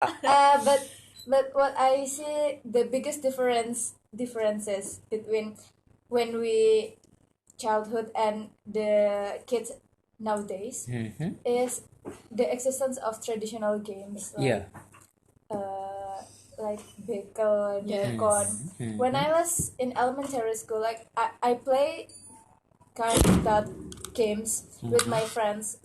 But what I see the biggest differences between when we childhood and the kids nowadays is the existence of traditional games Yeah. uh, like Bekel, Yes. Dekon. When I was in elementary school, like I play kind of that games with my friends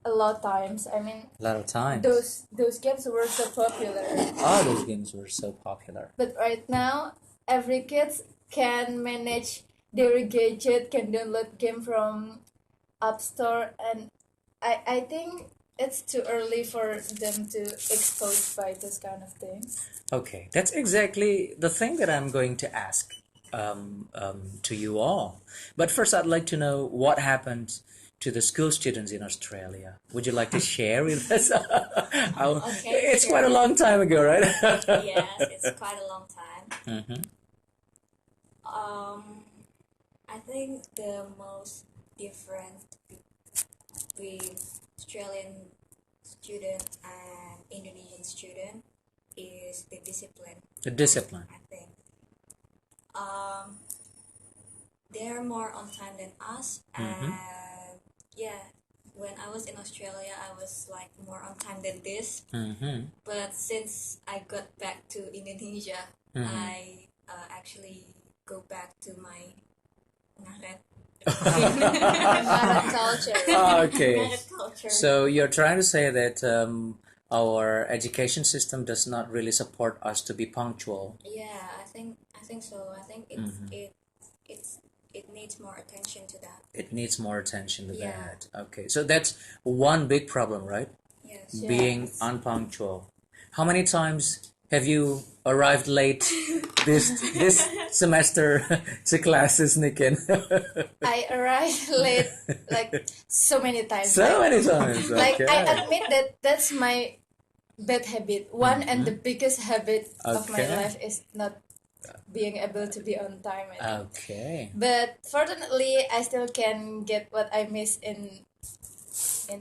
a lot times. I mean, A lot of times. those games were so popular. All those games were so popular. But right now, every kid can manage their gadget, can download game from App Store, and I think it's too early for them to exposed by this kind of things. Okay, that's exactly the thing that I'm going to ask to you all. But first, I'd like to know what happened to the school students in Australia. Would you like to share with us? It's sure. quite a long time ago, right? Yes, it's quite a long time. I think the most difference between Australian student and Indonesian student is the discipline. The discipline. I think um, they're more on time than us, and yeah, when I was in Australia, I was like more on time than this. But since I got back to Indonesia, I actually go back to my ngaret Barat culture. Okay. ngaret culture. So you're trying to say that our education system does not really support us to be punctual. Yeah, I think so. I think it needs more attention to that. It needs more attention to Yeah. that. Okay, so that's one big problem, right? Yes. Being unpunctual. How many times have you arrived late this semester to classes, NIKEN? I arrived late like so many times. So many times. Like Okay. I admit that that's my bad habit. One and the biggest habit of my Okay. life is not being able to be on time. I think. Okay. But fortunately, I still can get what I miss in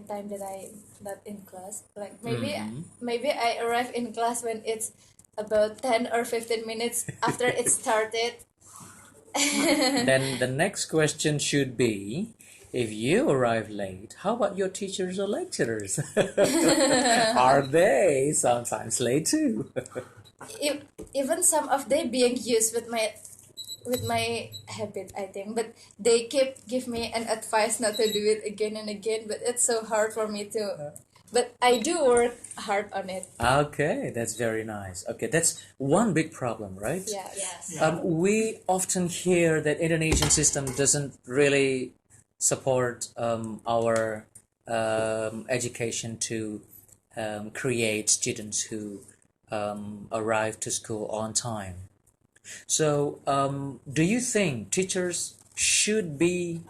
time that I not in class. Like maybe I arrive in class when it's about 10 or 15 minutes after it started. Then the next question should be, if you arrive late, how about your teachers or lecturers? Are they sometimes late too? Even some of they being used with my habit, I think, but they keep give me an advice not to do it again and again, but it's so hard for me to, but I do work hard on it. Okay, that's very nice. Okay, that's one big problem, right? Yeah. Yes. We often hear that Indonesian system doesn't really support our education to create students who arrive to school on time. So, do you think teachers should be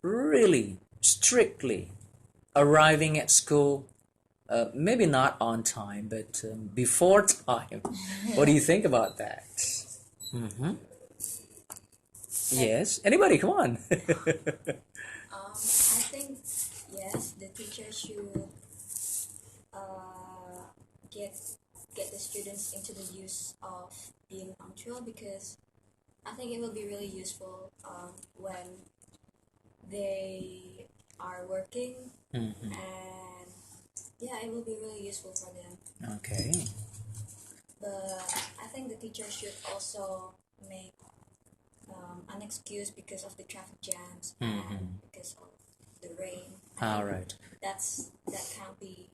really strictly arriving at school, maybe not on time, but before time? What do you think about that? Yes. Anybody? Come on. I think yes, the teacher should uh, get get the students into the use of being punctual, because I think it will be really useful when they are working, and yeah, it will be really useful for them. Okay. But I think the teacher should also make an excuse because of the traffic jams and because of the rain. I All think right. that can't be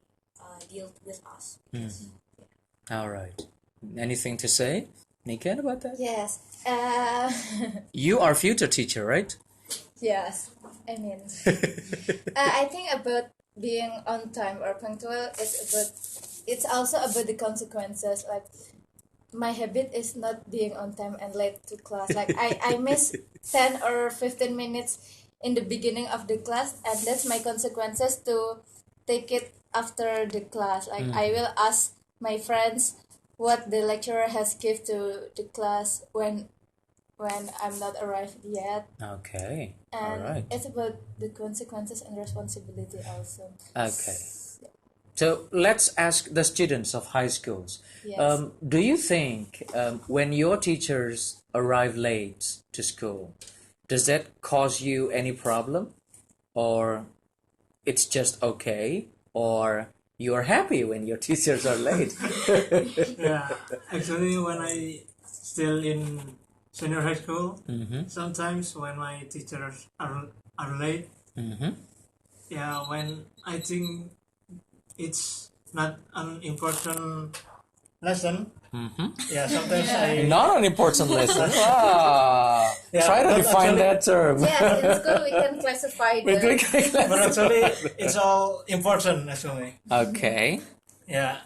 dealt with us. Because, All right. Anything to say, NIKEN, about that? Yes. You are future teacher, right? Yes. I mean, I think about being on time or punctual it's also about the consequences. Like my habit is not being on time and late to class. Like I miss 10 or 15 minutes in the beginning of the class, and that's my consequences to take it after the class. Like I will ask my friends what the lecturer has give to the class when I'm not arrived yet. Okay. All And right. it's about the consequences and responsibility also. Okay. So let's ask the students of high schools. Yes. Do you think when your teachers arrive late to school, does that cause you any problem? Or it's just okay? Or you're happy when your teachers are late? Yeah, actually, when I still in senior high school, Mm-hmm. sometimes when my teachers are late, Mm-hmm. yeah, when I think it's not an important lesson, Mm-hmm. yeah, sometimes I Not an important lesson. Ah, Yeah, try to but define actually- that term. Yes, in school we can classify the. but actually it's all important actually. Okay. Yeah,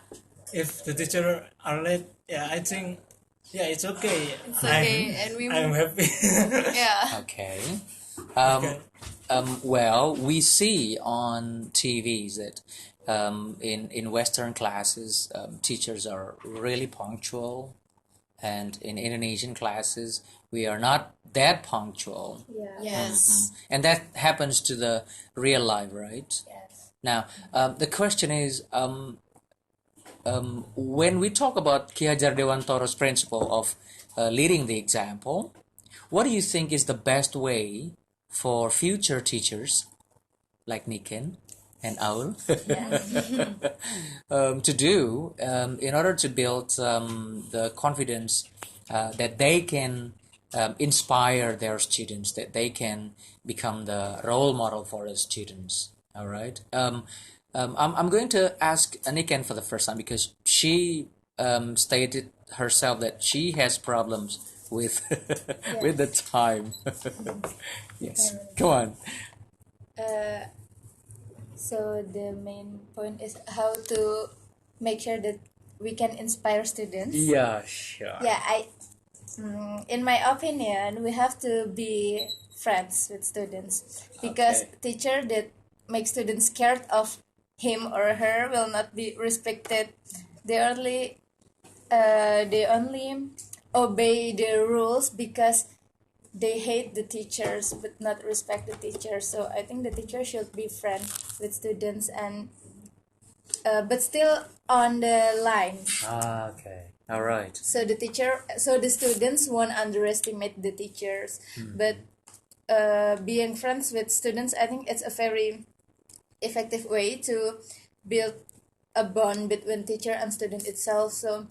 if the teacher are late, yeah, I think yeah, it's okay. It's okay, and we I'm happy. yeah. Okay. Okay. Well, we see on TVs that in Western classes, teachers are really punctual, and in Indonesian classes, we are not that punctual. Yeah. Yes. And that happens to the real life, right? Yes. Now, the question is, when we talk about Ki Hajar Dewantara's principle of leading the example, what do you think is the best way for future teachers like NIKEN and Aul to do in order to build the confidence that they can inspire their students, that they can become the role model for the students? All right. I'm going to ask NIKEN for the first time because she stated herself that she has problems with with the time. Yes. Come on. So the main point is how to make sure that we can inspire students. Yeah, sure. Yeah, in my opinion, we have to be friends with students because Okay. teacher that make students scared of him or her will not be respected. They only obey the rules because they hate the teachers but not respect the teachers. So I think the teacher should be friends with students and but still on the line. Okay. All right. So the students won't underestimate the teachers. But being friends with students, I think it's a very effective way to build a bond between teacher and student itself. So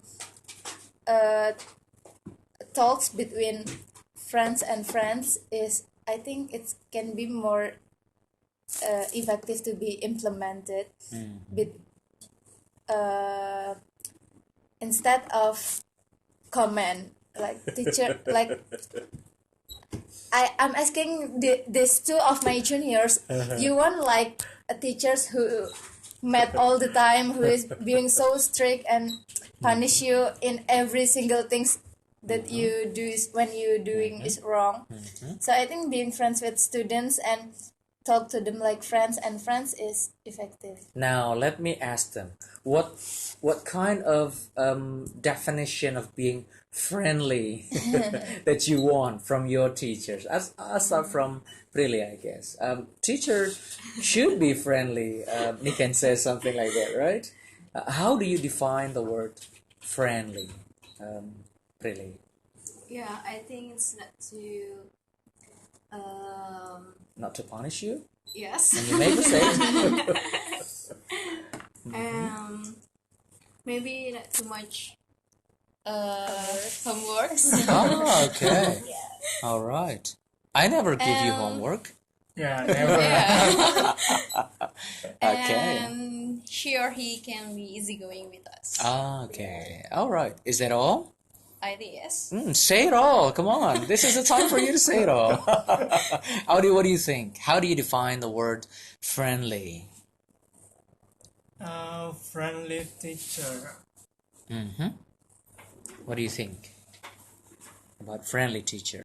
talks between friends and friends is, I think it can be more effective to be implemented with instead of comment like teacher like I'm asking these two of my juniors. You want like a teachers who met all the time, who is being so strict and punish you in every single things that you do is when you doing is wrong. So I think being friends with students and talk to them like friends and friends is effective. Now let me ask them what kind of definition of being friendly that you want from your teachers. I'll start from Prilly, I guess. Teachers should be friendly. Niken says something like that, right? How do you define the word friendly, Prilly? Yeah, I think it's not to Not to punish you? yes. And you make mistakes? Maybe not too much homeworks. Oh, okay. All right. I never give you homework. Yeah, never. Yeah. Okay. And she or he can be easygoing with us. Okay. All right. Is that all? I think yes. Say it all. Come on. This is the time for you to say it all. What do you think? How do you define the word friendly? Friendly teacher. What do you think about friendly teacher?